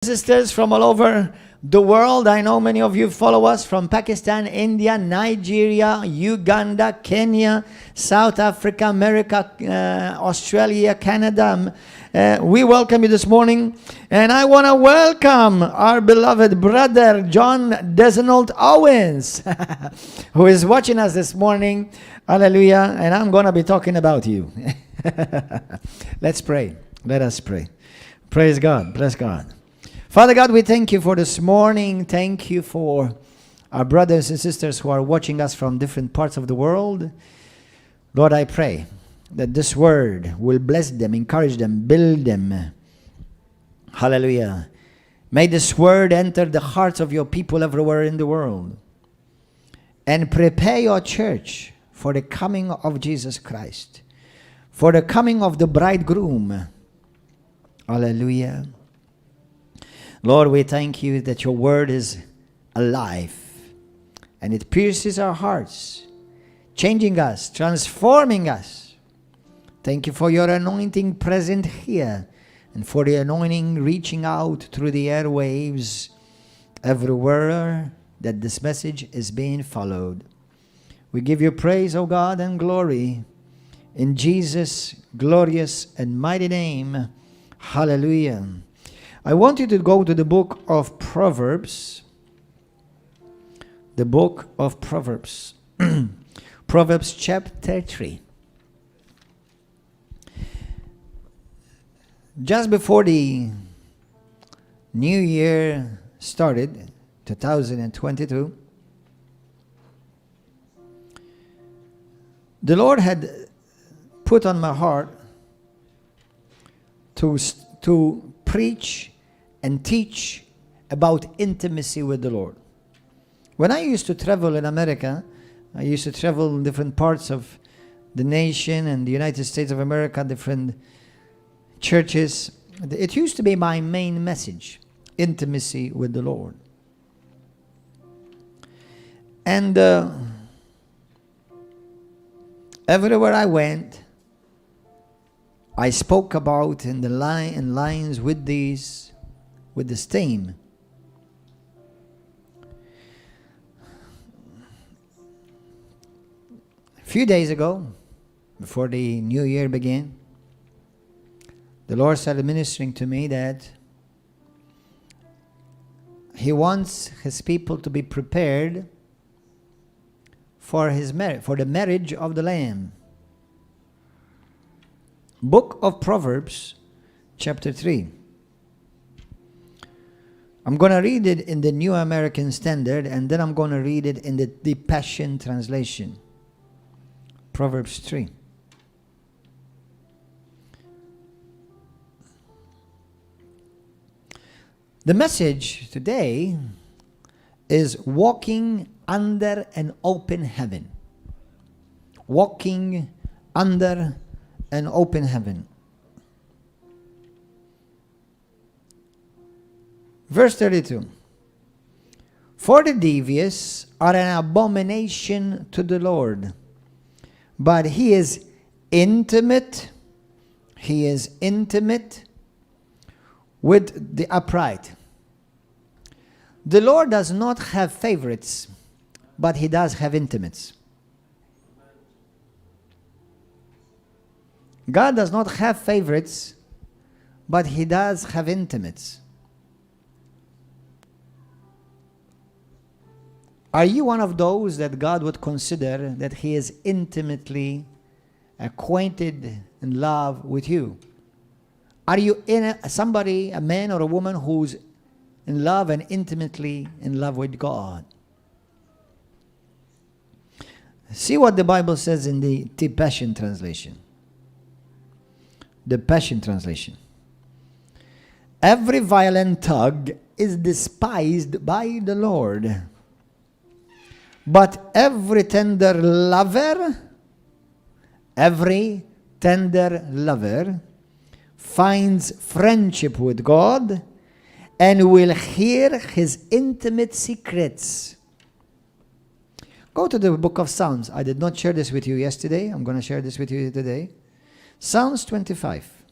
Sisters from all over the world. I know many of you follow us from Pakistan, India, Nigeria, Uganda, Kenya, South Africa, America, Australia, Canada. We welcome you this morning, and I want to welcome our beloved brother John Desnold Owens who is watching us this morning. Hallelujah. And I'm going to be talking about you. Let's pray. Let us pray. Praise God. Bless God. Father God, we thank you for this morning. Thank you for our brothers and sisters who are watching us from different parts of the world. Lord, I pray that this word will bless them, encourage them, build them. Hallelujah. May this word enter the hearts of your people everywhere in the world and prepare your church for the coming of Jesus Christ, for the coming of the bridegroom. Hallelujah. Lord, we thank you that your word is alive and it pierces our hearts, changing us, transforming us. Thank you for your anointing present here and for the anointing reaching out through the airwaves everywhere that this message is being followed. We give you praise, O God, and glory in Jesus' glorious and mighty name. Hallelujah. I want you to go to the book of Proverbs. The book of Proverbs. Proverbs chapter 3. Just before the new year started, 2022, the Lord had put on my heart to preach and teach about intimacy with the Lord. When I used to travel in America, I used to travel in different parts of the nation and the United States of America, different churches. It used to be my main message, intimacy with the Lord. And everywhere I went, I spoke about in the lines with this theme. A few days ago, before the new year began, the Lord started ministering to me that He wants His people to be prepared for the marriage of the Lamb. Book of Proverbs, chapter 3. I'm going to read it in the New American Standard, and then I'm going to read it in the Passion Translation. Proverbs 3. The message today is walking under an open heaven. Walking under an open heaven. Verse 32. For the devious are an abomination to the Lord, but He is intimate. He is intimate with the upright. The Lord does not have favorites, but He does have intimates. God does not have favorites, but He does have intimates. Are you one of those that God would consider that He is intimately acquainted in love with you? Are you somebody, a man or a woman who's in love and intimately in love with God? See what the Bible says in the Passion Translation. The Passion Translation. Every violent tug is despised by the Lord, but every tender lover finds friendship with God and will hear His intimate secrets. Go to the book of Psalms. I did not share this with you yesterday. I'm going to share this with you today. Psalms 25.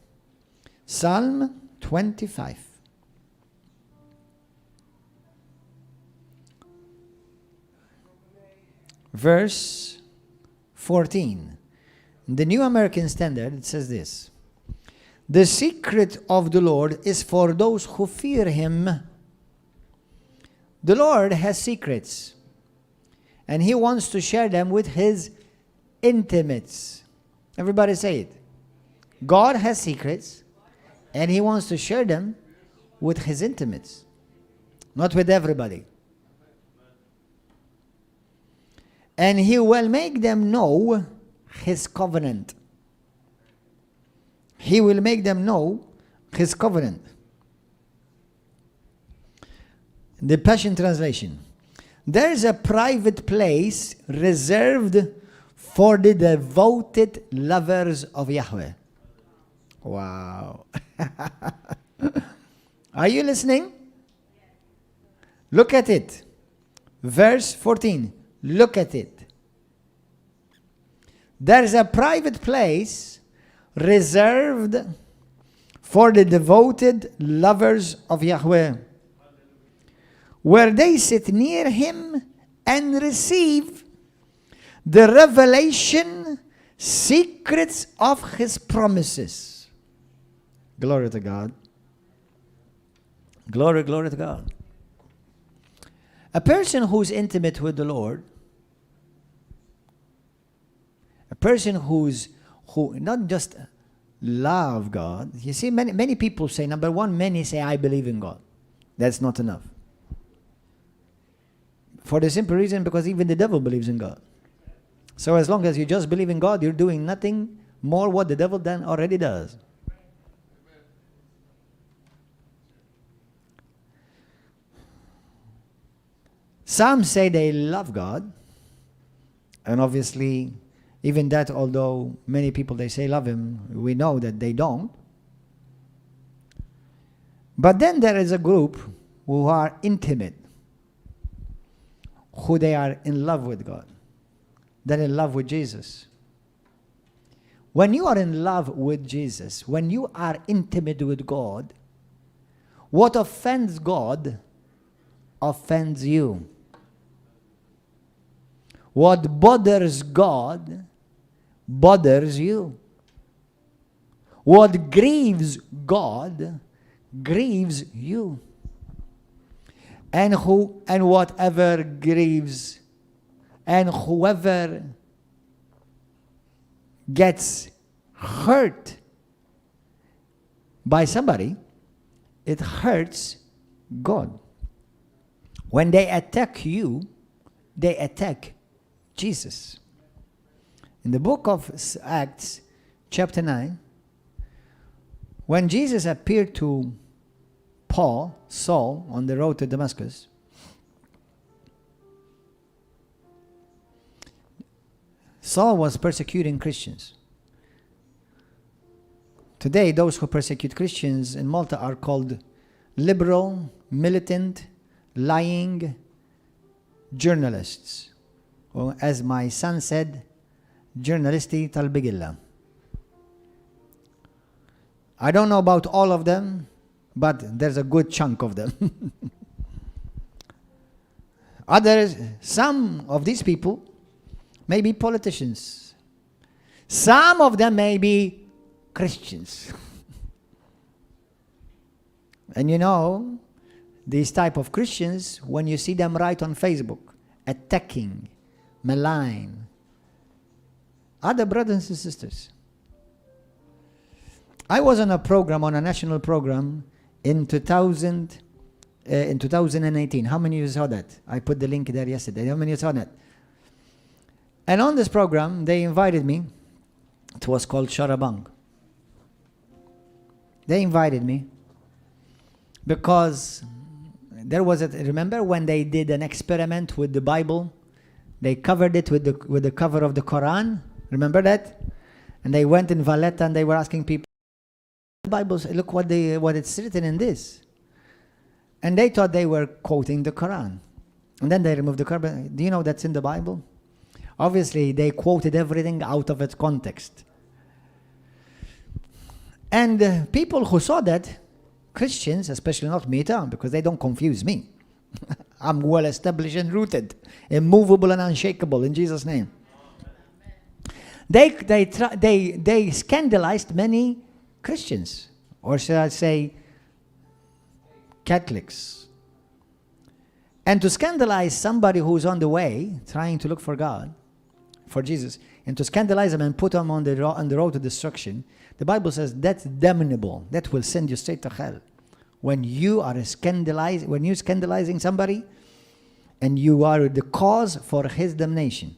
Psalm 25. verse 14. In the New American Standard, it says this. The secret of the Lord is for those who fear Him. The Lord has secrets, and He wants to share them with His intimates. Everybody say it. God has secrets, and He wants to share them with His intimates, not with everybody. And He will make them know His covenant. He will make them know His covenant. The Passion Translation. There is a private place reserved for the devoted lovers of Yahweh. Wow. Are you listening? Look at it. Verse 14. Look at it. There is a private place reserved for the devoted lovers of Yahweh, where they sit near Him and receive the revelation secrets of His promises. Glory to God. Glory, glory to God. A person who's intimate with the Lord, a person who not just love God. You see, many people say, number one, many say, I believe in God. That's not enough. For the simple reason, because even the devil believes in God. So as long as you just believe in God, you're doing nothing more what the devil then already does. Some say they love God, and obviously, even that, although many people they say love Him, we know that they don't. But then there is a group who are intimate, who they are in love with God. They're in love with Jesus. When you are in love with Jesus, when you are intimate with God, what offends God offends you. What bothers God bothers you. What grieves God grieves you. And whatever grieves and whoever gets hurt by somebody, it hurts God. When they attack you, they attack Jesus. In the book of Acts, chapter 9, when Jesus appeared to Saul, on the road to Damascus, Saul was persecuting Christians. Today, those who persecute Christians in Malta are called liberal, militant, lying journalists. Or as my son said, journalisti tal-bigilla. I don't know about all of them, but there's a good chunk of them. Some of these people may be politicians. Some of them may be Christians. And you know, these type of Christians, when you see them write on Facebook, attacking, malign other brothers and sisters. I was on a program, on a national program, in 2018. How many of you saw that? I put the link there yesterday. How many of you saw that? And on this program, they invited me. It was called Sharabang. They invited me because there was remember when they did an experiment with the Bible? They covered it with the cover of the Quran. Remember that? And they went in Valletta and they were asking people, the Bible, look what it's written in this. And they thought they were quoting the Quran. And then they removed the Quran. Do you know that's in the Bible? Obviously, they quoted everything out of its context. And people who saw that, Christians, especially not me, because they don't confuse me. I'm well established and rooted, immovable and unshakable in Jesus' name. They scandalized many Christians, or should I say Catholics. And to scandalize somebody who's on the way, trying to look for God, for Jesus, and to scandalize them and put them on the road to destruction, the Bible says that's damnable. That will send you straight to hell. When you are scandalizing somebody, and you are the cause for his damnation.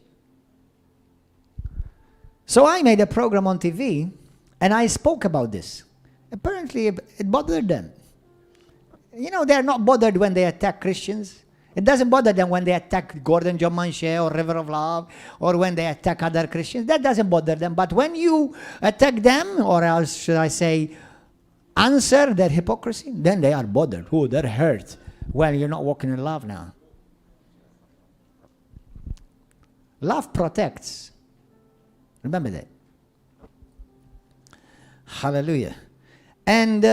So I made a program on TV, and I spoke about this. Apparently, it bothered them. You know, they're not bothered when they attack Christians. It doesn't bother them when they attack Gordon John Manchè or River of Love, or when they attack other Christians. That doesn't bother them. But when you attack them, or else should I say, answer their hypocrisy, then they are bothered. Oh, they're hurt. Well, you're not walking in love now. Love protects. Remember that. Hallelujah. And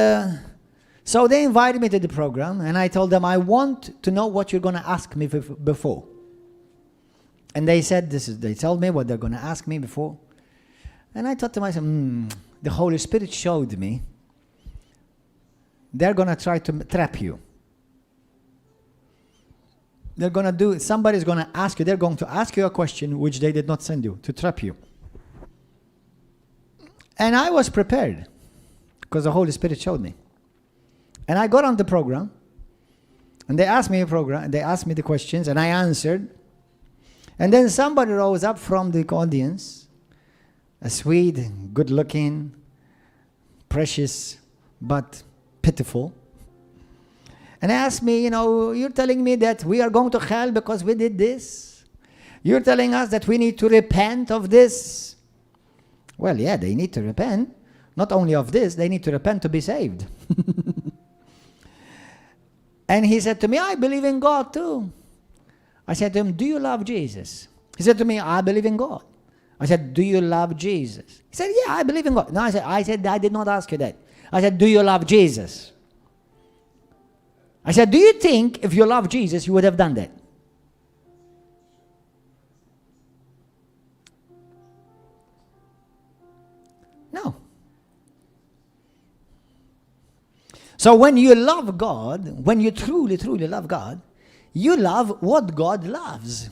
so they invited me to the program, and I told them, I want to know what you're going to ask me before. And they said, they told me what they're going to ask me before. And I thought to myself, the Holy Spirit showed me they're going to try to trap you. They're going to do, somebody's going to ask you, they're going to ask you a question which they did not send you, to trap you. And I was prepared, because the Holy Spirit showed me. And I got on the program, and they asked me the questions, and I answered. And then somebody rose up from the audience, a sweet, good-looking, precious, but pitiful. And asked me, you're telling me that we are going to hell because we did this? You're telling us that we need to repent of this? Well, yeah, they need to repent. Not only of this, they need to repent to be saved. And he said to me, I believe in God too. I said to him, do you love Jesus? He said to me, I believe in God. I said, do you love Jesus? He said, yeah, I believe in God. No, I said, I did not ask you that. I said, do you love Jesus? I said, do you think if you love Jesus, you would have done that? No. So when you love God, when you truly, truly love God, you love what God loves.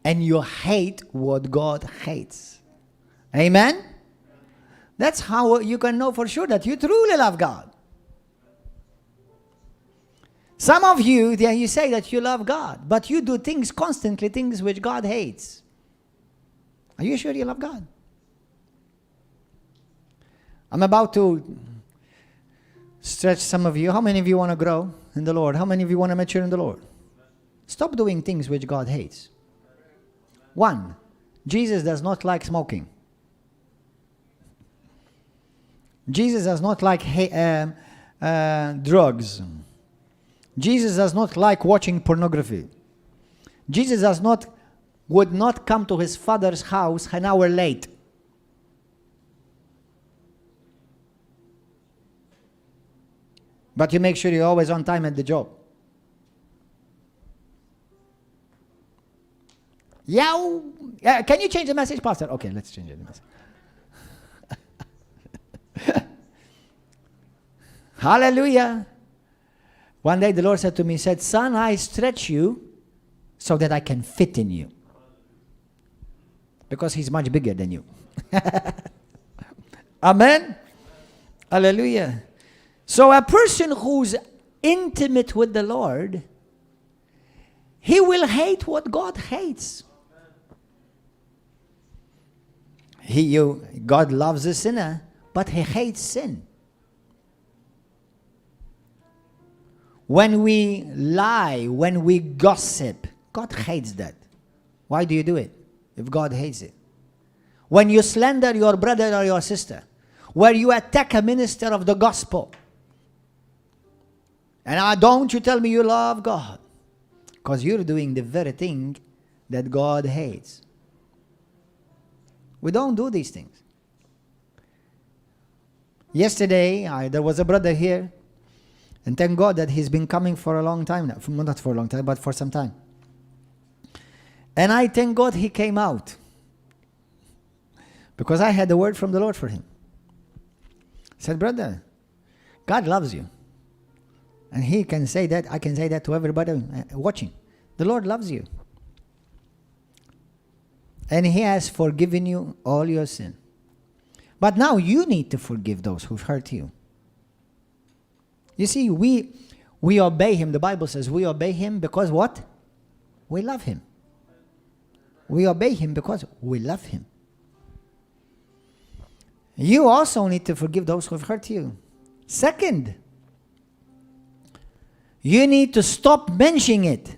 And you hate what God hates. Amen? That's how you can know for sure that you truly love God. Some of you, you say that you love God, but you do things constantly, things which God hates. Are you sure you love God? I'm about to stretch some of you. How many of you want to grow in the Lord? How many of you want to mature in the Lord? Stop doing things which God hates. 1, Jesus does not like smoking. Jesus does not like drugs. Jesus does not like watching pornography. Jesus would not come to his Father's house an hour late. But you make sure you're always on time at the job. Yeah, can you change the message, Pastor? Okay, let's change the message. Hallelujah. One day the Lord said to me, son, I stretch you so that I can fit in you. Because he's much bigger than you. Amen? Hallelujah. So a person who's intimate with the Lord, he will hate what God hates. God loves a sinner, but he hates sin. When we lie, when we gossip, God hates that. Why do you do it if God hates it? When you slander your brother or your sister, where you attack a minister of the gospel, and don't you tell me you love God, because you're doing the very thing that God hates. We don't do these things. Yesterday, there was a brother here, And thank God that he's been coming for a long time now. Not for a long time, but for some time. And I thank God he came out. Because I had a word from the Lord for him. He said, brother, God loves you. And he can say that, I can say that to everybody watching. The Lord loves you. And he has forgiven you all your sin. But now you need to forgive those who've hurt you. You see, we obey him. The Bible says we obey him because what? We love him. We obey him because we love him. You also need to forgive those who have hurt you. Second, you need to stop mentioning it.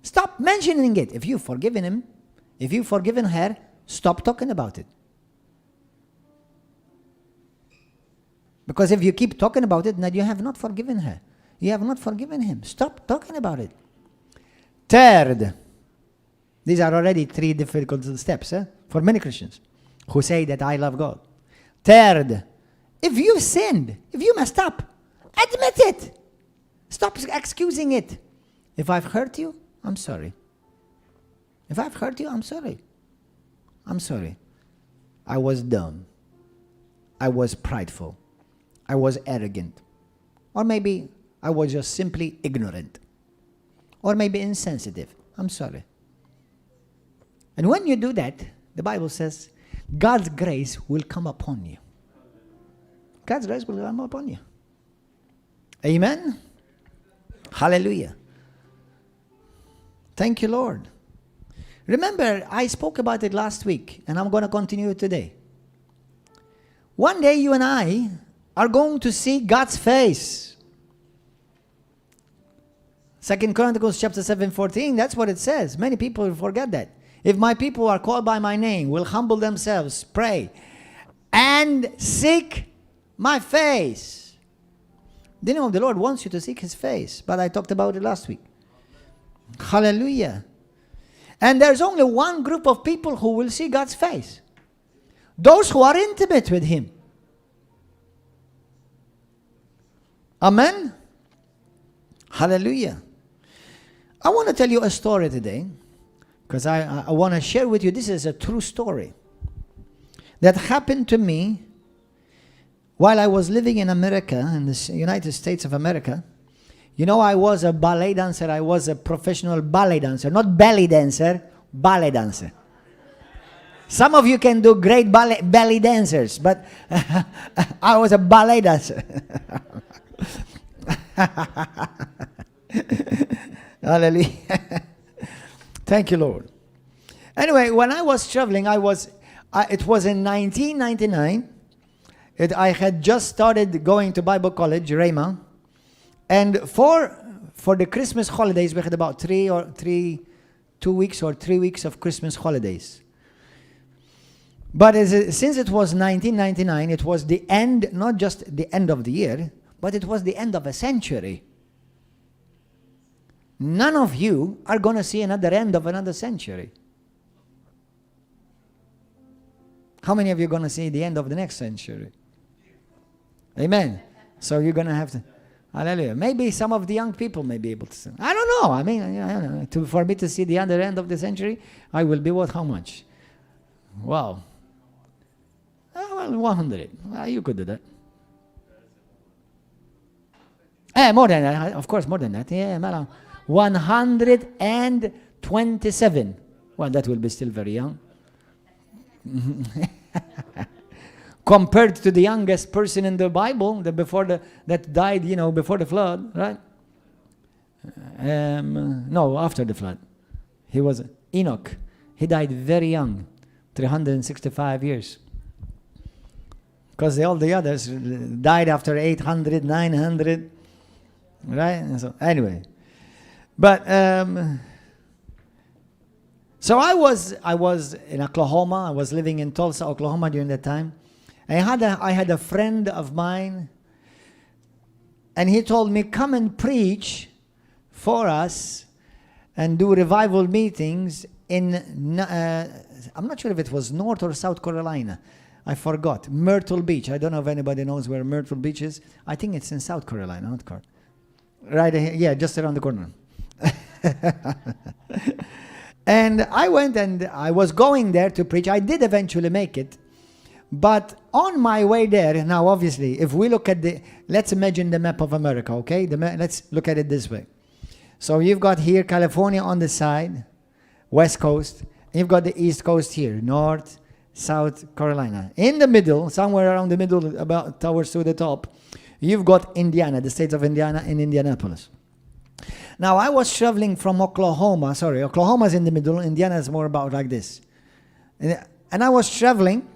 Stop mentioning it. If you've forgiven him, if you've forgiven her, stop talking about it. Because if you keep talking about it, then you have not forgiven her. You have not forgiven him. Stop talking about it. Third, these are already 3 difficult steps for many Christians who say that I love God. Third, if you've sinned, if you messed up, admit it. Stop excusing it. If I've hurt you, I'm sorry. If I've hurt you, I'm sorry. I'm sorry. I was dumb. I was prideful. I was arrogant. Or maybe I was just simply ignorant. Or maybe insensitive. I'm sorry. And when you do that, the Bible says, God's grace will come upon you. God's grace will come upon you. Amen? Hallelujah. Thank you, Lord. Remember, I spoke about it last week, and I'm going to continue it today. One day you and I are going to see God's face. 2 Chronicles chapter 7:14, that's what it says. Many people forget that. If my people are called by my name, will humble themselves, pray, and seek my face. The name of the Lord wants you to seek his face, but I talked about it last week. Hallelujah. And there's only one group of people who will see God's face. Those who are intimate with him. Amen? Hallelujah. I want to tell you a story today, because I want to share with you, this is a true story that happened to me while I was living in America, in the United States of America. You know, I was a ballet dancer. I was a professional ballet dancer. Not belly dancer, ballet dancer. Some of you can do great belly dancers, but I was a ballet dancer. Hallelujah. Thank you, Lord. Anyway, when I was traveling, it was in 1999. I had just started going to Bible college, Rhema. And for the Christmas holidays, we had about 2 weeks or 3 weeks of Christmas holidays. But since it was 1999, it was the end, not just the end of the year, but it was the end of a century. None of you are going to see another end of another century. How many of you are going to see the end of the next century? Amen. So you're going to have to... Hallelujah. Maybe some of the young people may be able to see. I don't know. I mean, I don't know. For me to see the other end of the century, I will be what? How much? Wow. Well, 100. Well, you could do that. More than that. Of course, more than that. Yeah, 127. Well, that will be still very young. Compared to the youngest person in the Bible, that died, before the flood, right? No, after the flood. He was Enoch. He died very young, 365 years. Because all the others died after 800, 900, right? And so anyway, but so I was in Oklahoma. I was living in Tulsa, Oklahoma during that time. I had a friend of mine, and he told me, come and preach for us and do revival meetings in, I'm not sure if it was North or South Carolina. I forgot. Myrtle Beach. I don't know if anybody knows where Myrtle Beach is. I think it's in South Carolina, Right here, yeah, just around the corner. And I went and I was going there to preach. I did eventually make it. But on my way there, now obviously, if we look at let's imagine the map of America, okay? Let's look at it this way. So you've got here California on the side, West Coast. You've got the East Coast here, North, South Carolina. In the middle, somewhere around the middle, about towards to the top, you've got Indiana, the state of Indiana in Indianapolis. Now, I was traveling from Oklahoma. Sorry, Oklahoma's in the middle. Indiana is more about like this. And I was traveling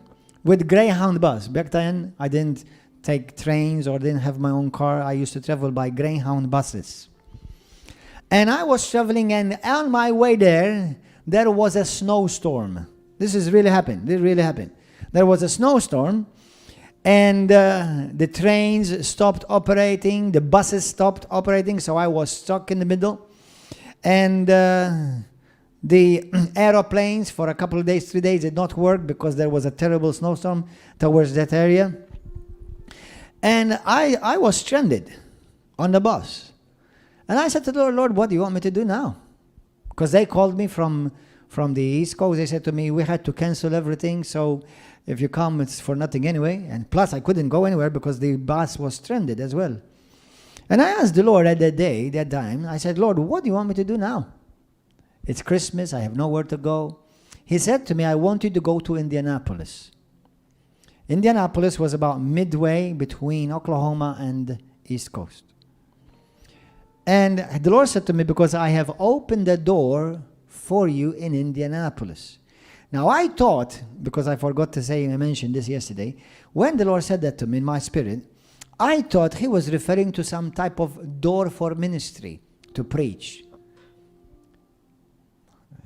with Greyhound bus. Back then, I didn't take trains or didn't have my own car. I used to travel by Greyhound buses. And I was traveling, and on my way there was a snowstorm. This really happened. This really happened. There was a snowstorm, and the trains stopped operating, the buses stopped operating, so I was stuck in the middle. And the aeroplanes for a couple of days, 3 days, did not work because there was a terrible snowstorm towards that area. And I was stranded on the bus. And I said to the Lord, Lord, what do you want me to do now? Because they called me from the East Coast. They said to me, we had to cancel everything, so if you come, it's for nothing anyway. And plus, I couldn't go anywhere because the bus was stranded as well. And I asked the Lord at that time, I said, Lord, what do you want me to do now? It's Christmas, I have nowhere to go. He said to me, I want you to go to Indianapolis. Indianapolis was about midway between Oklahoma and East Coast. And the Lord said to me, because I have opened the door for you in Indianapolis. Now I thought, because I forgot to say, I mentioned this yesterday, when the Lord said that to me in my spirit, I thought he was referring to some type of door for ministry to preach.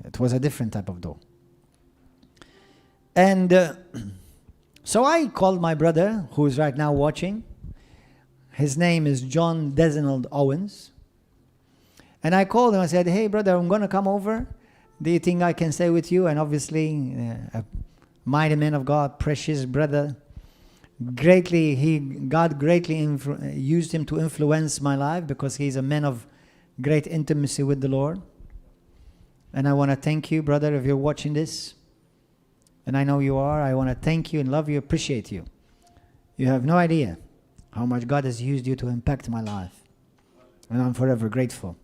It was a different type of door. And so I called my brother, who is right now watching. His name is John Desinald Owens. And I called him, I said, hey brother, I'm going to come over. Do you think I can stay with you? And obviously, a mighty man of God, precious brother, God greatly used him to influence my life because he's a man of great intimacy with the Lord. And I want to thank you, brother, if you're watching this. And I know you are. I want to thank you and love you, appreciate you. You have no idea how much God has used you to impact my life. And I'm forever grateful.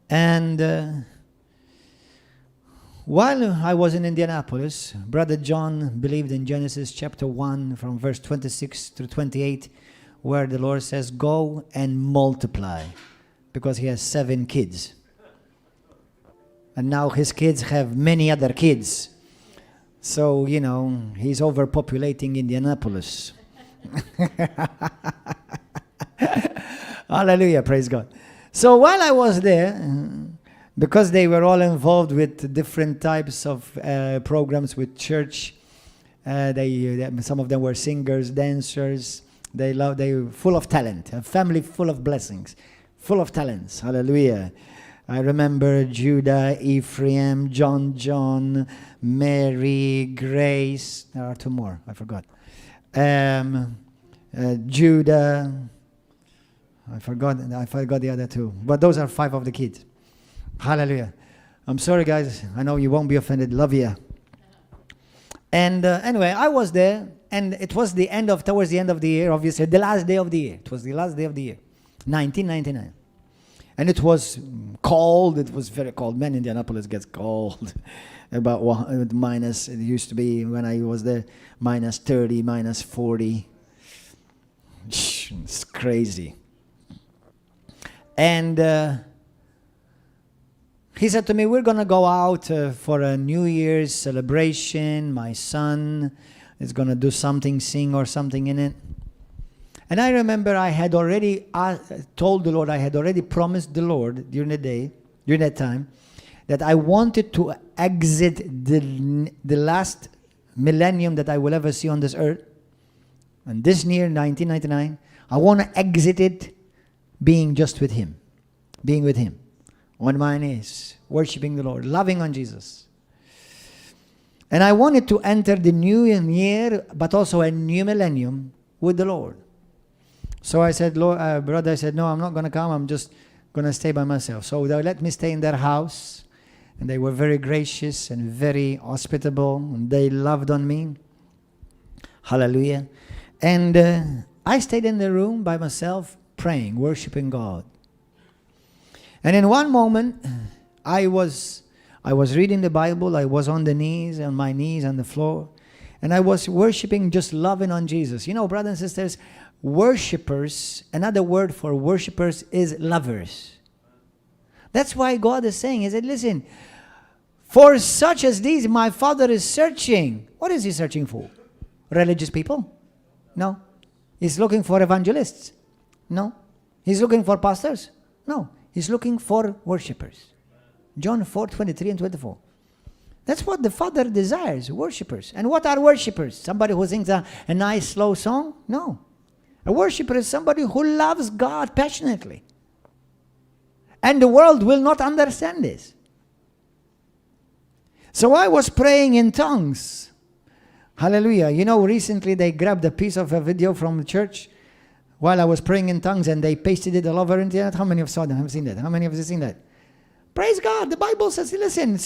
And while I was in Indianapolis, Brother John believed in Genesis chapter 1 from verse 26 to 28, where the Lord says, go and multiply, because he has 7 kids. And now his kids have many other kids. So, you know, he's overpopulating Indianapolis. Hallelujah, praise God. So while I was there, because they were all involved with different types of programs with church, some of them were singers, dancers. They were full of talent, a family full of blessings, full of talents. Hallelujah. I remember Judah, Ephraim, John, Mary, Grace. There are 2 more, I forgot. Judah. I forgot the other 2. But those are 5 of the kids. Hallelujah. I'm sorry, guys. I know you won't be offended. Love you. And anyway, I was there, and it was towards the end of the year, obviously, the last day of the year. It was the last day of the year, 1999. And it was cold. It was very cold. Man, Indianapolis gets cold. About minus, it used to be when I was there, minus 30, minus 40. It's crazy. And he said to me, we're going to go out for a New Year's celebration. My son is going to do something, sing or something in it. And I remember I had already told the Lord, I had already promised the Lord during that time, that I wanted to exit the last millennium that I will ever see on this earth. And this year, 1999, I want to exit it being just with him, being with him, on my knees, worshiping the Lord, loving on Jesus. And I wanted to enter the new year, but also a new millennium with the Lord. So I said, brother, I said, no, I'm not going to come. I'm just going to stay by myself. So they let me stay in their house. And they were very gracious and very hospitable. And they loved on me. Hallelujah. And I stayed in the room by myself, praying, worshiping God. And in one moment, I was reading the Bible. I was on my knees on the floor. And I was worshiping, just loving on Jesus. You know, brothers and sisters, worshippers, another word for worshippers is lovers. That's why God is saying, he said, listen, for such as these, my Father is searching. What is he searching for? Religious people? No. He's looking for evangelists? No. He's looking for pastors? No. He's looking for worshippers. John 4:23 and 24. That's what the Father desires, worshippers. And what are worshippers? Somebody who sings a nice, slow song? No. A worshipper is somebody who loves God passionately. And the world will not understand this. So I was praying in tongues. Hallelujah. You know, recently they grabbed a piece of a video from the church while I was praying in tongues and they pasted it all over the internet. How many of you have seen that? How many of you have seen that? Praise God. The Bible says, listen,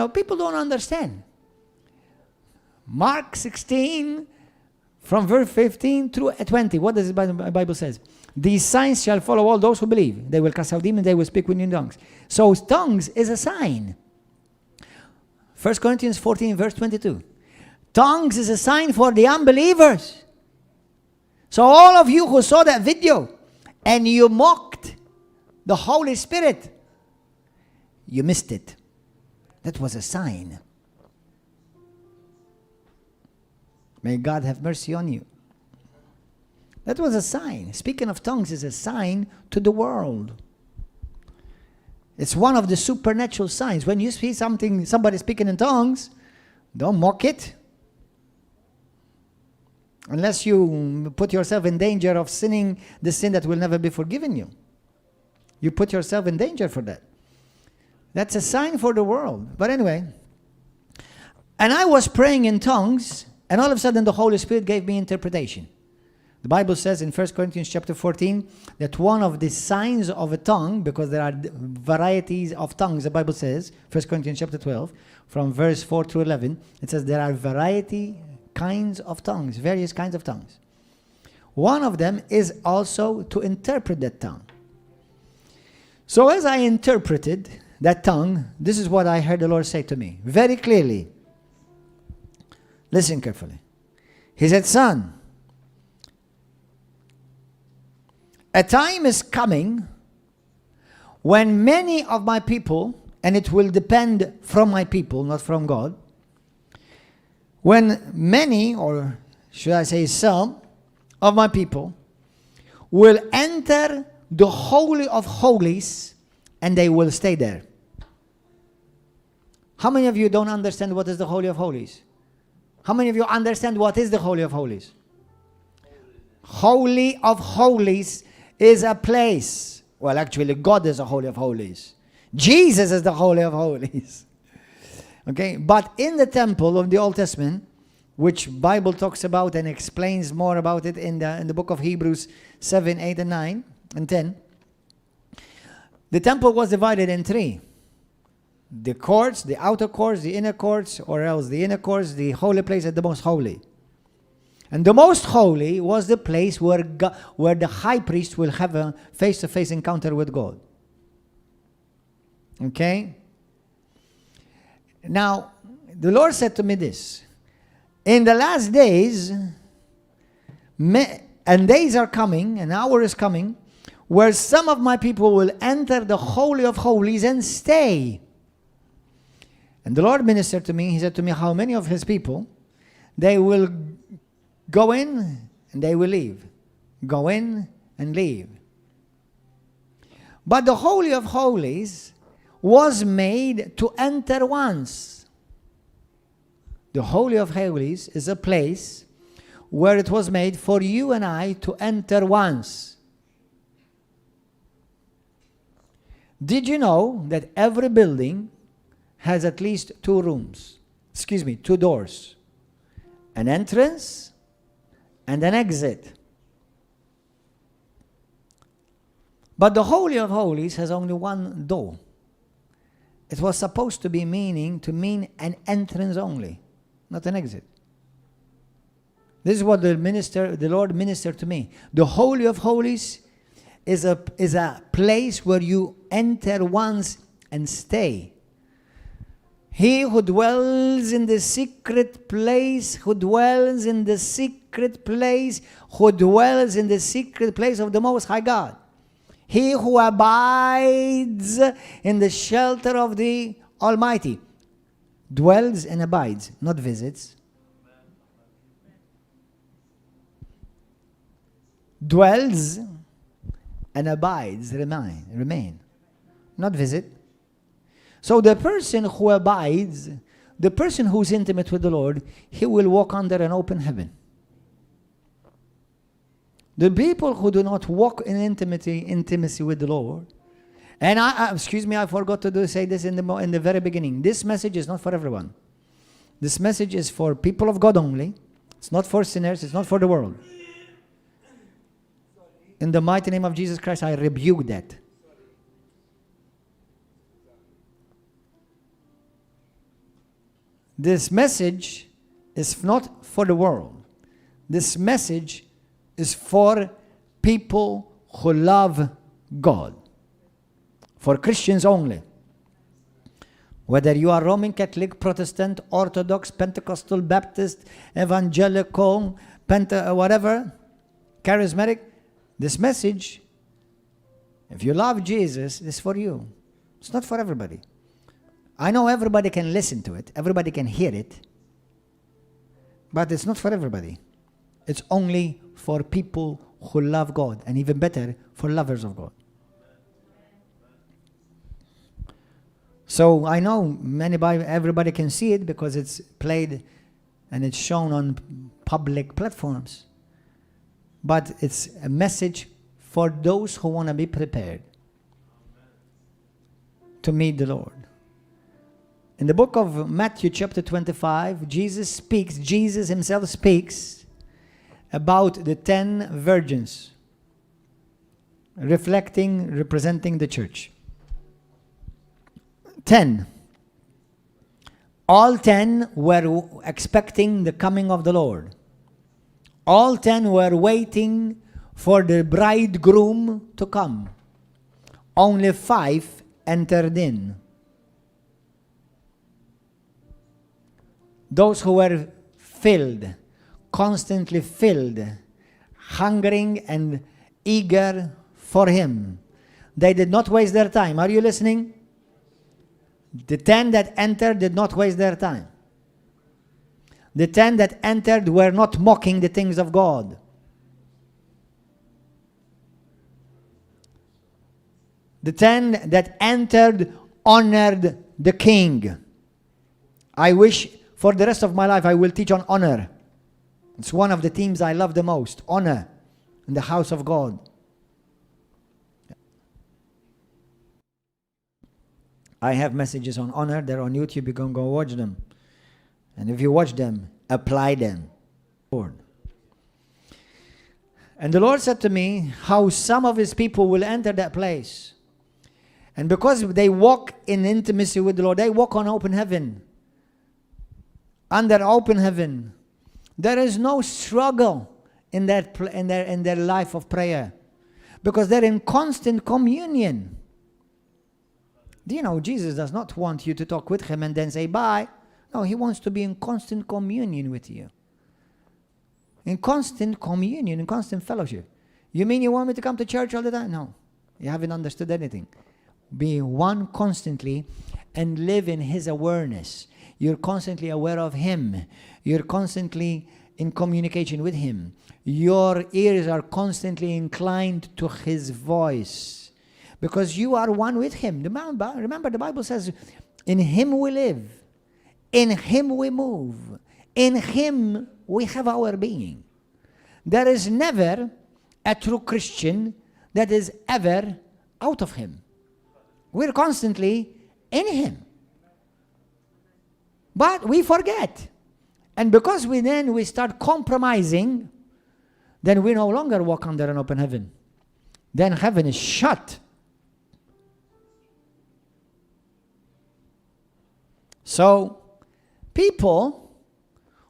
people don't understand. Mark 16, from verse 15 through 20. What does the Bible says? These signs shall follow all those who believe. They will cast out demons, they will speak with new tongues. So tongues is a sign. 1 Corinthians 14, verse 22. Tongues is a sign for the unbelievers. So all of you who saw that video and you mocked the Holy Spirit, you missed it. That was a sign. May God have mercy on you. That was a sign. Speaking of tongues is a sign to the world. It's one of the supernatural signs. When you see somebody speaking in tongues, don't mock it. Unless you put yourself in danger of sinning the sin that will never be forgiven you. You put yourself in danger for that. That's a sign for the world. But anyway, and I was praying in tongues, and all of a sudden the Holy Spirit gave me interpretation. The Bible says in 1 Corinthians chapter 14 that one of the signs of a tongue, because there are varieties of tongues, the Bible says, 1 Corinthians chapter 12, from verse 4 through 11, it says there are kinds of tongues, various kinds of tongues. One of them is also to interpret that tongue. So as I interpreted that tongue, this is what I heard the Lord say to me, very clearly. Listen carefully. He said, son, a time is coming when many of my people, and it will depend from my people, not from God, when many, or should I say some, of my people will enter the Holy of Holies and they will stay there. How many of you don't understand what is the Holy of Holies? How many of you understand what is the Holy of Holies? Holy of Holies is a place. Well, actually, God is the Holy of Holies. Jesus is the Holy of Holies. Okay, but in the temple of the Old Testament, which Bible talks about and explains more about it in the book of Hebrews 7, 8, and 9, and 10, the temple was divided in three. The courts, the outer courts, the inner courts, or else the inner courts, the holy place, and the most holy. And the most holy was the place where the high priest will have a face-to-face encounter with God. Okay? Now, the Lord said to me this, in the last days, and days are coming, an hour is coming, where some of my people will enter the Holy of Holies and stay. And the Lord ministered to me, he said to me, how many of his people, they will go in and they will leave. Go in and leave. But the Holy of Holies was made to enter once. The Holy of Holies is a place where it was made for you and I to enter once. Did you know that every building has at least two doors? An entrance and an exit. But the Holy of Holies has only one door. It was supposed to mean an entrance only, not an exit. This is what the Lord ministered to me. The Holy of Holies is a place where you enter once and stay. He who dwells in the secret place, who dwells in the secret place, who dwells in the secret place of the Most High God. He who abides in the shelter of the Almighty. Dwells and abides, not visits. Dwells and abides, remain, not visit. So the person who abides, the person who's intimate with the Lord, he will walk under an open heaven. The people who do not walk in intimacy with the Lord, and excuse me, I forgot to say this in the very beginning. This message is not for everyone. This message is for people of God only. It's not for sinners. It's not for the world. In the mighty name of Jesus Christ, I rebuke that. This message is not for the world. This message is for people who love God. For Christians only. Whether you are Roman Catholic, Protestant, Orthodox, Pentecostal, Baptist, Evangelical, whatever, charismatic, this message, if you love Jesus, is for you. It's not for everybody. I know everybody can listen to it. Everybody can hear it. But it's not for everybody. It's only for people who love God. And even better, for lovers of God. So I know everybody can see it because it's played and it's shown on public platforms. But it's a message for those who want to be prepared to meet the Lord. In the book of Matthew chapter 25, Jesus himself speaks about the 10 virgins, representing the church. 10. All 10 were expecting the coming of the Lord. All 10 were waiting for the bridegroom to come. Only 5 entered in. Those who were filled, constantly filled, hungering and eager for him. They did not waste their time. Are you listening? The 10 that entered did not waste their time. The 10 that entered were not mocking the things of God. The 10 that entered honored the king. I wish for the rest of my life I will teach on honor. It's one of the themes I love the most. Honor in the house of God. I have messages on honor. They're on YouTube. You can go watch them. And if you watch them, apply them. Lord. And the Lord said to me how some of his people will enter that place. And because they walk in intimacy with the Lord, they walk on open heaven. Under open heaven. There is no struggle in their life of prayer. Because they're in constant communion. Do you know Jesus does not want you to talk with him and then say bye? No, he wants to be in constant communion with you. In constant communion, in constant fellowship. You mean you want me to come to church all the time? No, you haven't understood anything. Be one constantly and live in his awareness. You're constantly aware of him. You're constantly in communication with him. Your ears are constantly inclined to his voice. Because you are one with him. Remember, the Bible says, in him we live. In him we move. In him we have our being. There is never a true Christian that is ever out of him. We're constantly in him. But we forget. And because we start compromising, then we no longer walk under an open heaven. then heaven is shut. So, people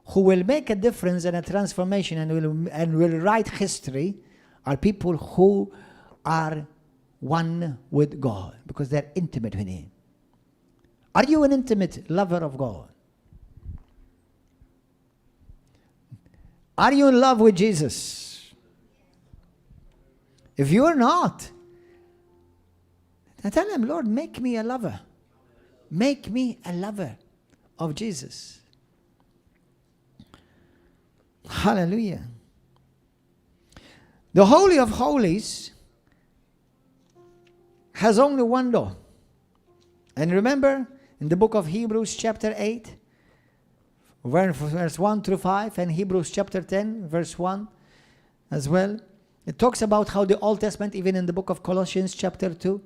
who will make a difference and a transformation and will write history are people who are one with God because they're intimate with Him. Are you an intimate lover of God? Are you in love with Jesus? If you're not, then tell Him, Lord, make me a lover. Make me a lover of Jesus. Hallelujah. The Holy of Holies has only one door. And remember, in the book of Hebrews chapter 8, verse 1 through 5, and Hebrews chapter 10, verse 1 as well, it talks about how the Old Testament, even in the book of Colossians chapter 2,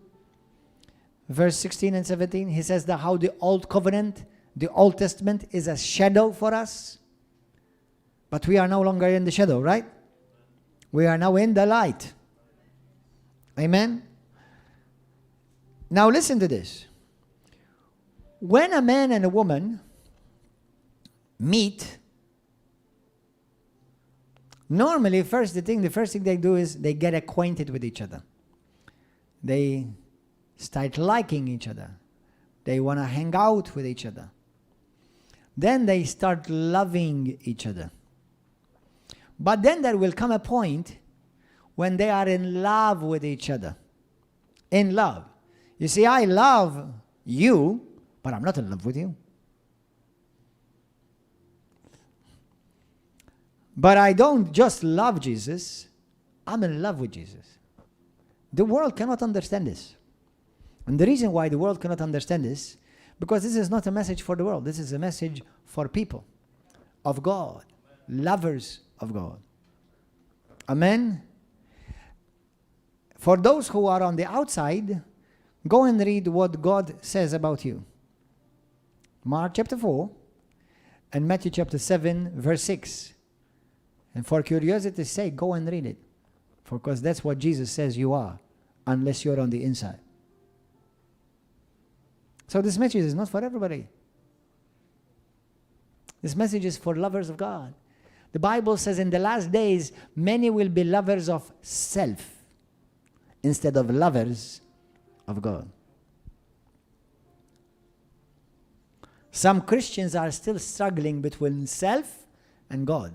verse 16 and 17, he says that how the Old Covenant, the Old Testament is a shadow for us. But we are no longer in the shadow, right? We are now in the light. Amen? Now listen to this. When a man and a woman meet, normally the first thing they do is they get acquainted with each other. They start liking each other. They want to hang out with each other. Then they start loving each other. But then there will come a point when they are in love with each other. In love. You see, I love you, but I'm not in love with you. But I don't just love Jesus, I'm in love with Jesus. The world cannot understand this. And the reason why the world cannot understand this, because this is not a message for the world. This is a message for people of God, lovers of God. Amen? For those who are on the outside, go and read what God says about you. Mark chapter 4 and Matthew chapter 7, verse 6. And for curiosity's sake, go and read it. Because that's what Jesus says you are, unless you're on the inside. So this message is not for everybody. This message is for lovers of God. The Bible says in the last days, many will be lovers of self instead of lovers of God. Some Christians are still struggling between self and God.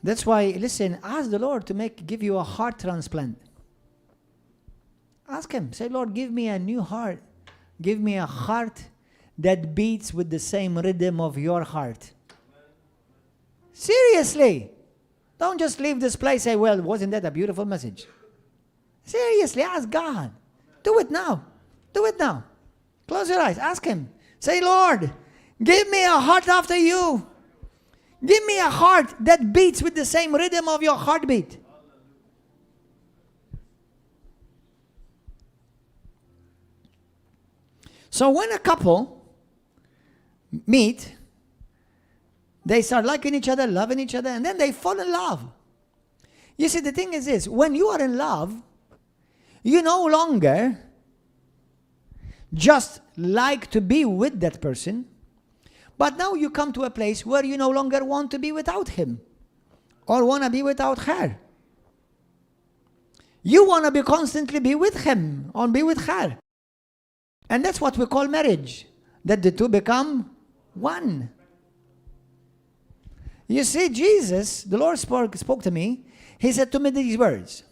That's why, listen, ask the Lord to give you a heart transplant. Ask Him. Say, Lord, give me a new heart. Give me a heart that beats with the same rhythm of your heart. Seriously. Don't just leave this place and say, well, wasn't that a beautiful message? Seriously, ask God. Do it now. Do it now. Close your eyes. Ask Him. Say, Lord, give me a heart after you. Give me a heart that beats with the same rhythm of your heartbeat. So when a couple meet, they start liking each other, loving each other, and then they fall in love. You see, the thing is this, when you are in love, you no longer just like to be with that person, but now you come to a place where you no longer want to be without him or want to be without her. You want to be constantly be with him or be with her. And that's what we call marriage, that the two become one. You see, Jesus, the Lord spoke to me. He said to me these words.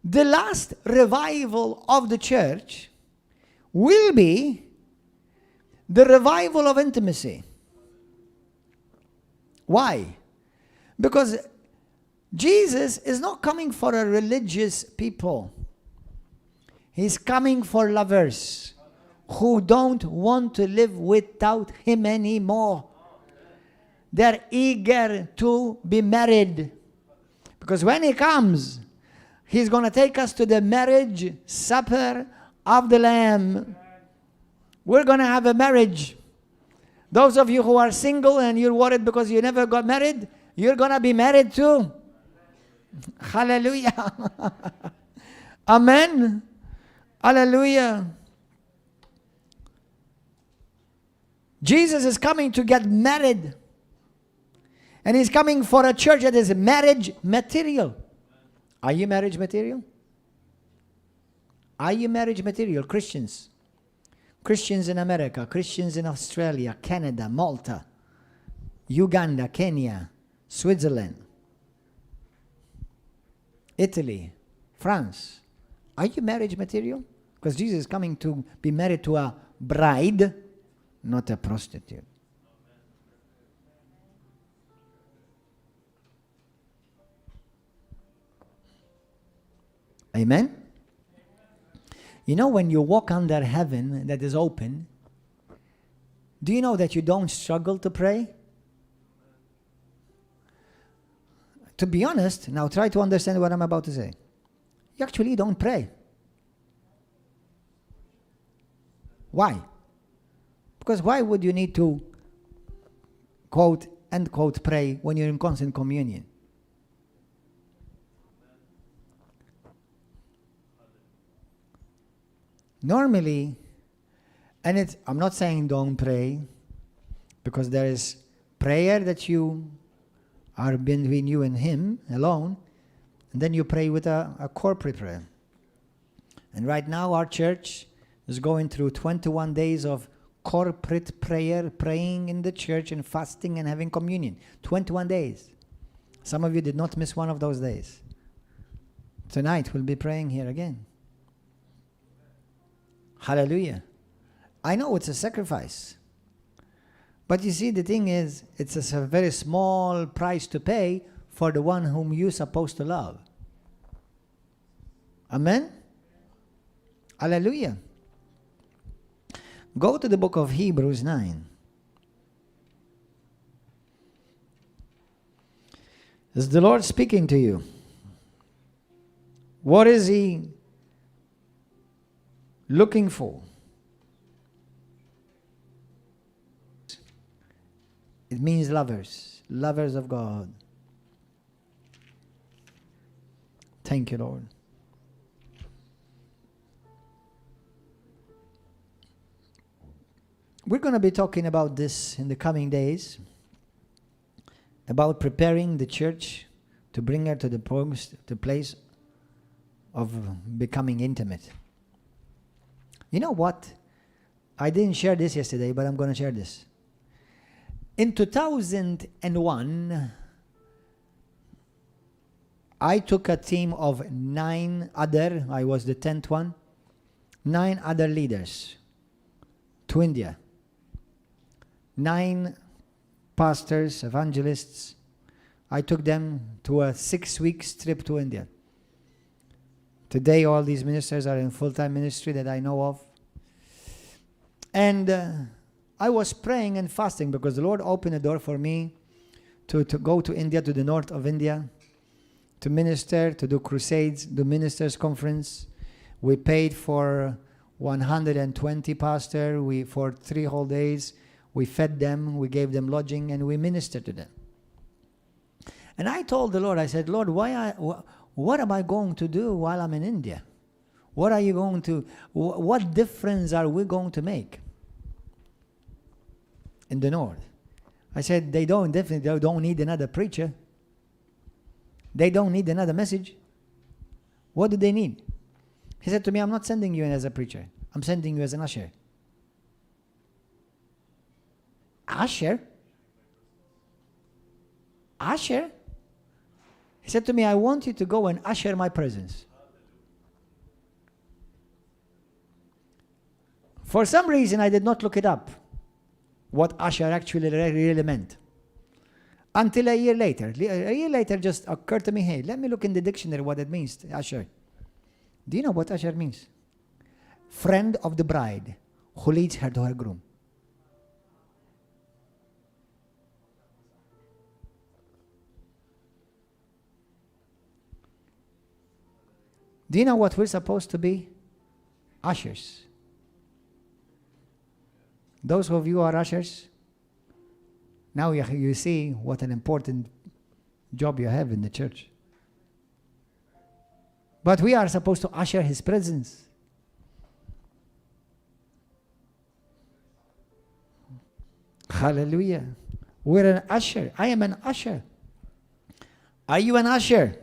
The last revival of the church will be the revival of intimacy. Why? Because Jesus is not coming for a religious people. He's coming for lovers who don't want to live without him anymore. They're eager to be married. Because when he comes, he's going to take us to the marriage supper of the Lamb. We're going to have a marriage. Those of you who are single and you're worried because you never got married, you're going to be married too. Hallelujah. Amen. Hallelujah. Jesus is coming to get married. And he's coming for a church that is marriage material. Are you marriage material? Are you marriage material? Christians. Christians in America, Christians in Australia, Canada, Malta, Uganda, Kenya, Switzerland, Italy, France. Are you marriage material? Because Jesus is coming to be married to a bride, not a prostitute. Amen? You know, when you walk under heaven that is open, do you know that you don't struggle to pray? To be honest, now try to understand what I'm about to say. You actually don't pray. Why? Because why would you need to, quote, end quote, pray when you're in constant communion? Normally, and I'm not saying don't pray, because there is prayer that you are between you and him alone, and then you pray with a corporate prayer. And right now our church is going through 21 days of corporate prayer, praying in the church and fasting and having communion. 21 days. Some of you did not miss one of those days. Tonight we'll be praying here again. Hallelujah. I know it's a sacrifice. But you see, the thing is, it's a very small price to pay for the one whom you're supposed to love. Amen? Hallelujah. Go to the book of Hebrews 9. Is the Lord speaking to you? What is he looking for? It means lovers, lovers of God. Thank you, Lord. We're going to be talking about this in the coming days, about preparing the church to bring her to the place of becoming intimate. You know what? I didn't share this yesterday, but I'm going to share this. In 2001, I took a team of 9 other, I was the 10th one, 9 other leaders to India. 9 pastors, evangelists. I took them to a 6-week trip to India. Today, all these ministers are in full-time ministry that I know of. And I was praying and fasting because the Lord opened a door for me to go to India, to the north of India, to minister, to do crusades, do ministers' conference. We paid for 120 pastors. For 3 whole days, we fed them, we gave them lodging, and we ministered to them. And I told the Lord, I said, Lord, what am I going to do while I'm in India? What difference are we going to make in the north? I said, they don't need another preacher. They don't need another message. What do they need? He said to me, I'm not sending you as a preacher. I'm sending you as an usher. Usher? Usher? He said to me, I want you to go and usher my presence. For some reason, I did not look it up, what usher actually really meant. Until a year later. A year later just occurred to me, hey, let me look in the dictionary what it means, usher. Do you know what usher means? Friend of the bride who leads her to her groom. Do you know what we're supposed to be? Ushers. Those of you who are ushers, Now you see what an important job you have in the church. But we are supposed to usher His presence. Hallelujah. We're an usher. I am an usher. Are you an usher?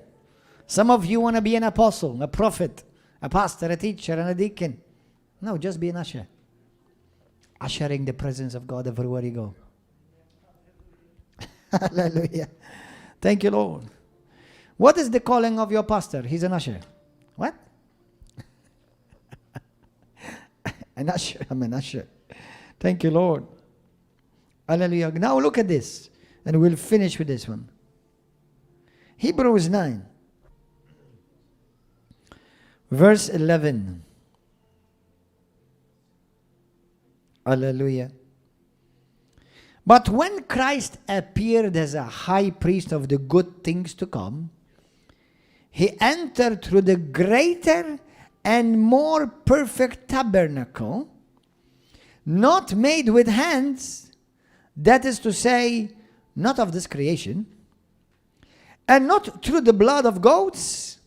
Some of you want to be an apostle, a prophet, a pastor, a teacher, and a deacon. No, just be an usher. Ushering the presence of God everywhere you go. Hallelujah. Thank you, Lord. What is the calling of your pastor? He's an usher. What? An usher. I'm an usher. Thank you, Lord. Hallelujah. Now look at this, and we'll finish with this one. Hebrews 9, verse 11. Hallelujah. But when Christ appeared as a high priest of the good things to come, He entered through the greater and more perfect tabernacle, not made with hands, that is to say, not of this creation, and not through the blood of goats,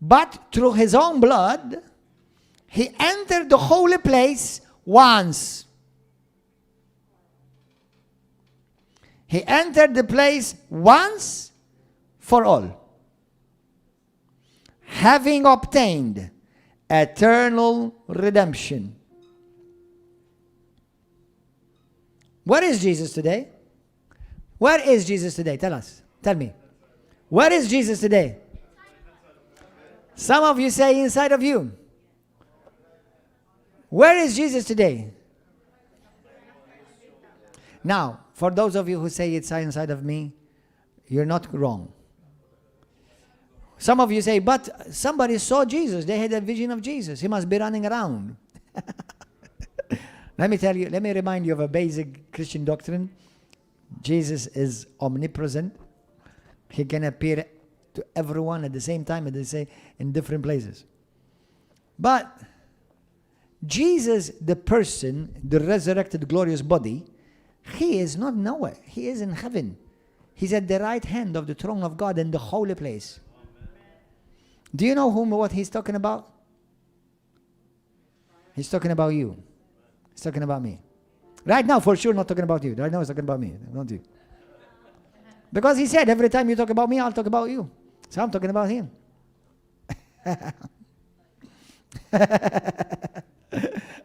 but through His own blood. He entered the holy place once. He entered the place once for all, having obtained eternal redemption. Where is Jesus today? Where is Jesus today? Tell us. Tell me. Where is Jesus today? Some of you say inside of you. Where is Jesus today? Now, for those of you who say it's inside of me, you're not wrong. Some of you say, but somebody saw Jesus. They had a vision of Jesus. He must be running around. Let me tell you, let me remind you of a basic Christian doctrine. Jesus is omnipresent. He can appear to everyone at the same time, and they say in different places. But Jesus, the person, the resurrected glorious body, He is not nowhere. He is in heaven. He's at the right hand of the throne of God in the holy place. Amen. Do you know what He's talking about? He's talking about you. He's talking about me. Right now, for sure, not talking about you. Right now, He's talking about me, not you. Because He said, every time you talk about me, I'll talk about you. So I'm talking about Him.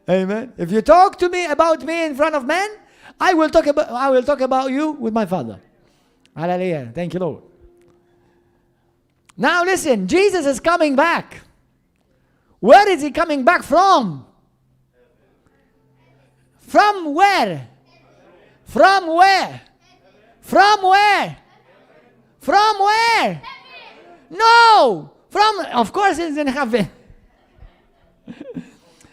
Amen. If you talk to me about me in front of men, I will talk about you with my Father. Hallelujah. Thank you, Lord. Now listen, Jesus is coming back. Where is He coming back from? From where? From where? From where? From where? No! Of course He's in heaven.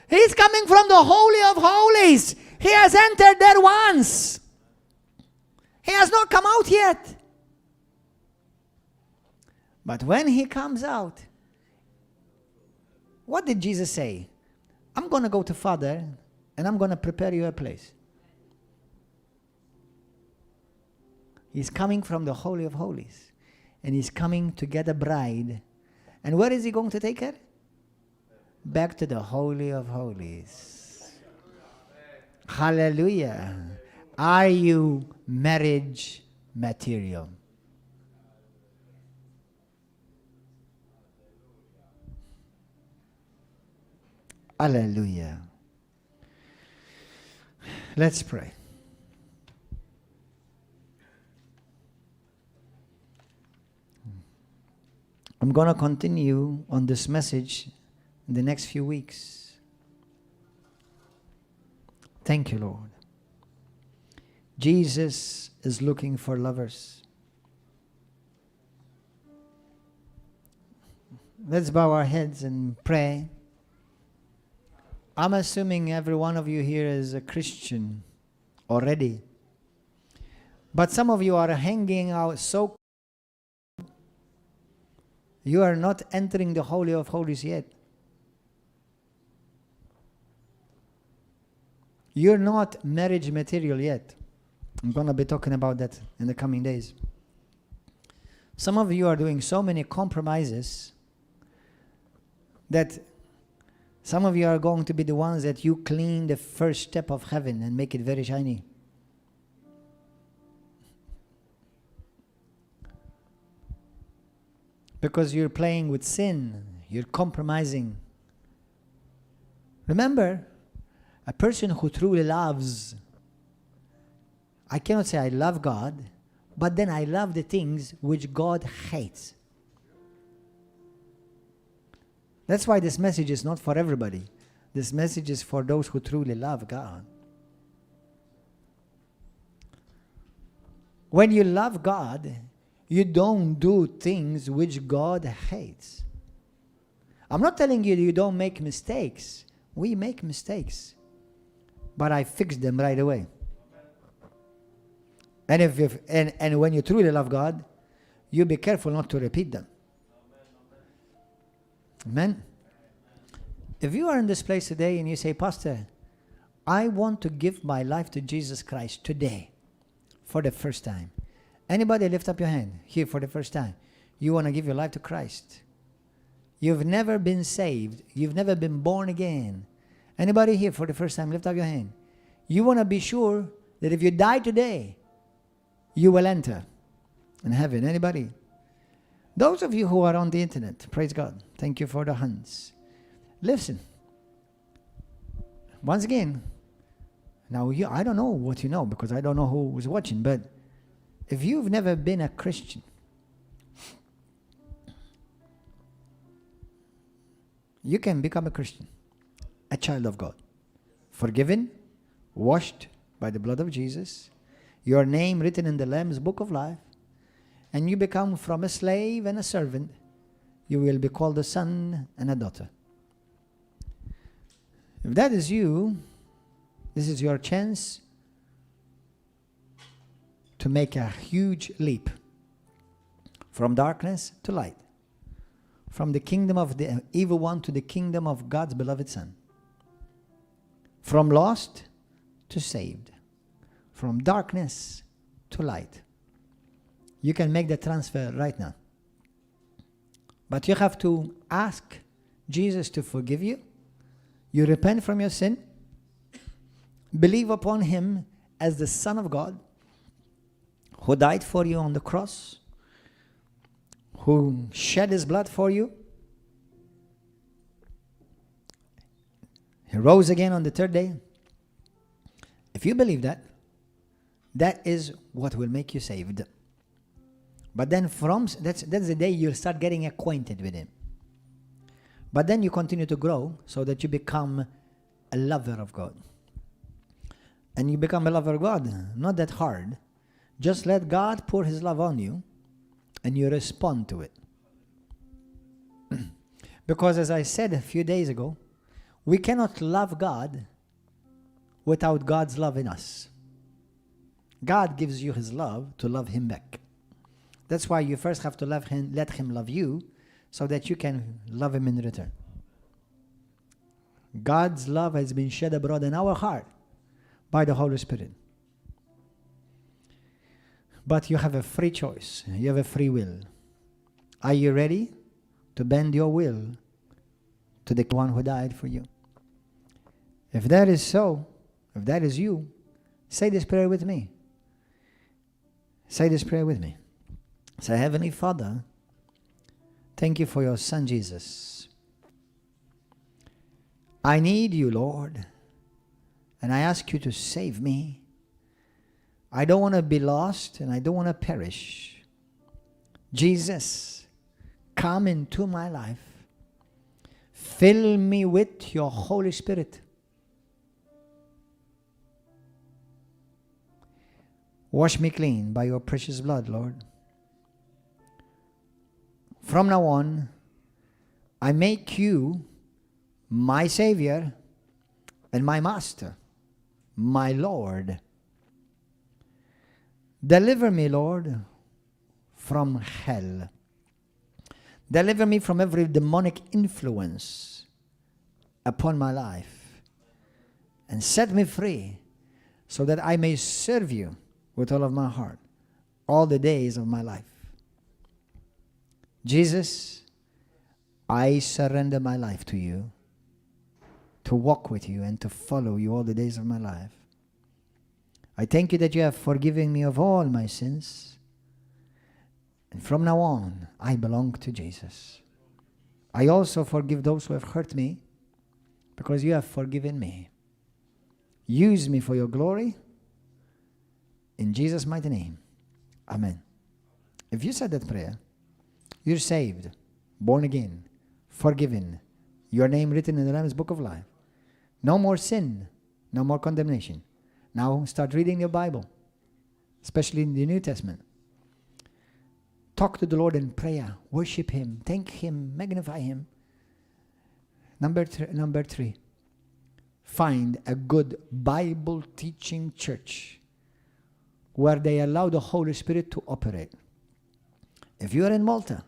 He's coming from the Holy of Holies. He has entered there once. He has not come out yet. But when He comes out, what did Jesus say? I'm going to go to Father, and I'm going to prepare you a place. He's coming from the Holy of Holies, and He's coming to get a bride. And where is He going to take her? Back to the Holy of Holies. Hallelujah. Are you marriage material? Hallelujah. Let's pray. I'm going to continue on this message in the next few weeks. Thank you, Lord. Jesus is looking for lovers. Let's bow our heads and pray. I'm assuming every one of you here is a Christian already. But some of you are hanging out so you are not entering the Holy of Holies yet. You're not marriage material yet. I'm going to be talking about that in the coming days. Some of you are doing so many compromises that some of you are going to be the ones that you clean the first step of heaven and make it very shiny. Because you're playing with sin, you're compromising. Remember, a person who truly loves, I cannot say I love God, but then I love the things which God hates. That's why this message is not for everybody. This message is for those who truly love God. When you love God, you don't do things which God hates. I'm not telling you you don't make mistakes. We make mistakes. But I fix them right away. And when you truly love God, you be careful not to repeat them. Amen. If you are in this place today and you say, Pastor, I want to give my life to Jesus Christ today for the first time. Anybody lift up your hand here for the first time? You want to give your life to Christ. You've never been saved. You've never been born again. Anybody here for the first time, lift up your hand. You want to be sure that if you die today, you will enter in heaven. Anybody? Those of you who are on the internet, praise God. Thank you for the hands. Listen. Once again, now I don't know what you know because I don't know who is watching, but if you've never been a Christian, you can become a Christian, a child of God, forgiven, washed by the blood of Jesus, your name written in the Lamb's book of life, and you become from a slave and a servant, you will be called a son and a daughter. If that is you, this is your chance to make a huge leap from darkness to light, from the kingdom of the evil one to the kingdom of God's beloved Son, from lost to saved, from darkness to light. You can make the transfer right now. But you have to ask Jesus to forgive you. You repent from your sin. Believe upon Him as the Son of God, who died for you on the cross, who shed His blood for you. He rose again on the third day. If you believe that, that is what will make you saved. But then that's the day you'll start getting acquainted with Him. But then you continue to grow so that you become a lover of God. And you become a lover of God, not that hard. Just let God pour His love on you and you respond to it. Because as I said a few days ago, we cannot love God without God's love in us. God gives you His love to love Him back. That's why you first have to love Him, let Him love you, so that you can love Him in return. God's love has been shed abroad in our heart by the Holy Spirit. But you have a free choice. You have a free will. Are you ready to bend your will to the one who died for you? If that is so, if that is you, say this prayer with me. Say this prayer with me. Say, Heavenly Father, thank you for your Son Jesus. I need you, Lord, and I ask you to save me. I don't want to be lost and I don't want to perish. Jesus, come into my life. Fill me with your Holy Spirit. Wash me clean by your precious blood, Lord. From now on, I make you my Savior and my Master, my Lord. Deliver me, Lord, from hell. Deliver me from every demonic influence upon my life. and set me free so that I may serve you with all of my heart all the days of my life. Jesus, I surrender my life to you, to walk with you and to follow you all the days of my life. I thank you that you have forgiven me of all my sins. And from now on, I belong to Jesus. I also forgive those who have hurt me because you have forgiven me. Use me for your glory. In Jesus' mighty name. Amen. If you said that prayer, you're saved, born again, forgiven, your name written in the Lamb's Book of Life. No more sin, no more condemnation. Now start reading your Bible, especially in the New Testament. Talk to the Lord in prayer, worship Him, thank Him, magnify Him. Number three, find a good Bible teaching church where they allow the Holy Spirit to operate. If you are in Malta,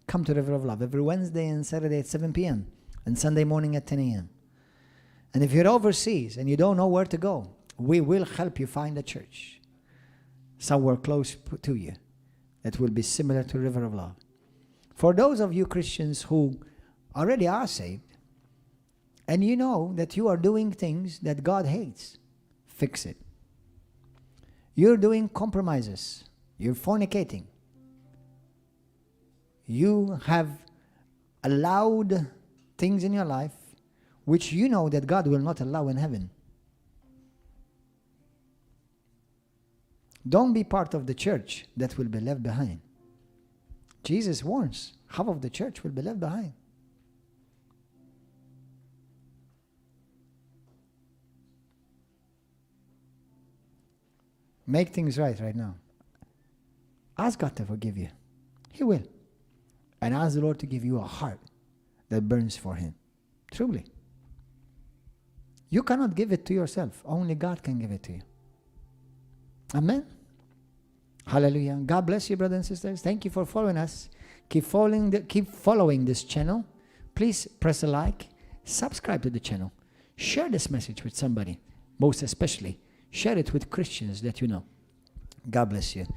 come to River of Love every Wednesday and Saturday at 7 p.m. and Sunday morning at 10 a.m. And if you're overseas and you don't know where to go, we will help you find a church somewhere close to you that will be similar to River of Love. For those of you Christians who already are saved, and you know that you are doing things that God hates, fix it. You're doing compromises. You're fornicating. You have allowed things in your life which you know that God will not allow in heaven. Don't be part of the church that will be left behind. Jesus warns, half of the church will be left behind. Make things right now. Ask God to forgive you. He will. And ask the Lord to give you a heart that burns for Him. Truly. You cannot give it to yourself. Only God can give it to you. Amen. Hallelujah. God bless you, brothers and sisters. Thank you for following us. Keep following this channel. Please press a like. Subscribe to the channel. Share this message with somebody. Most especially, share it with Christians that you know. God bless you.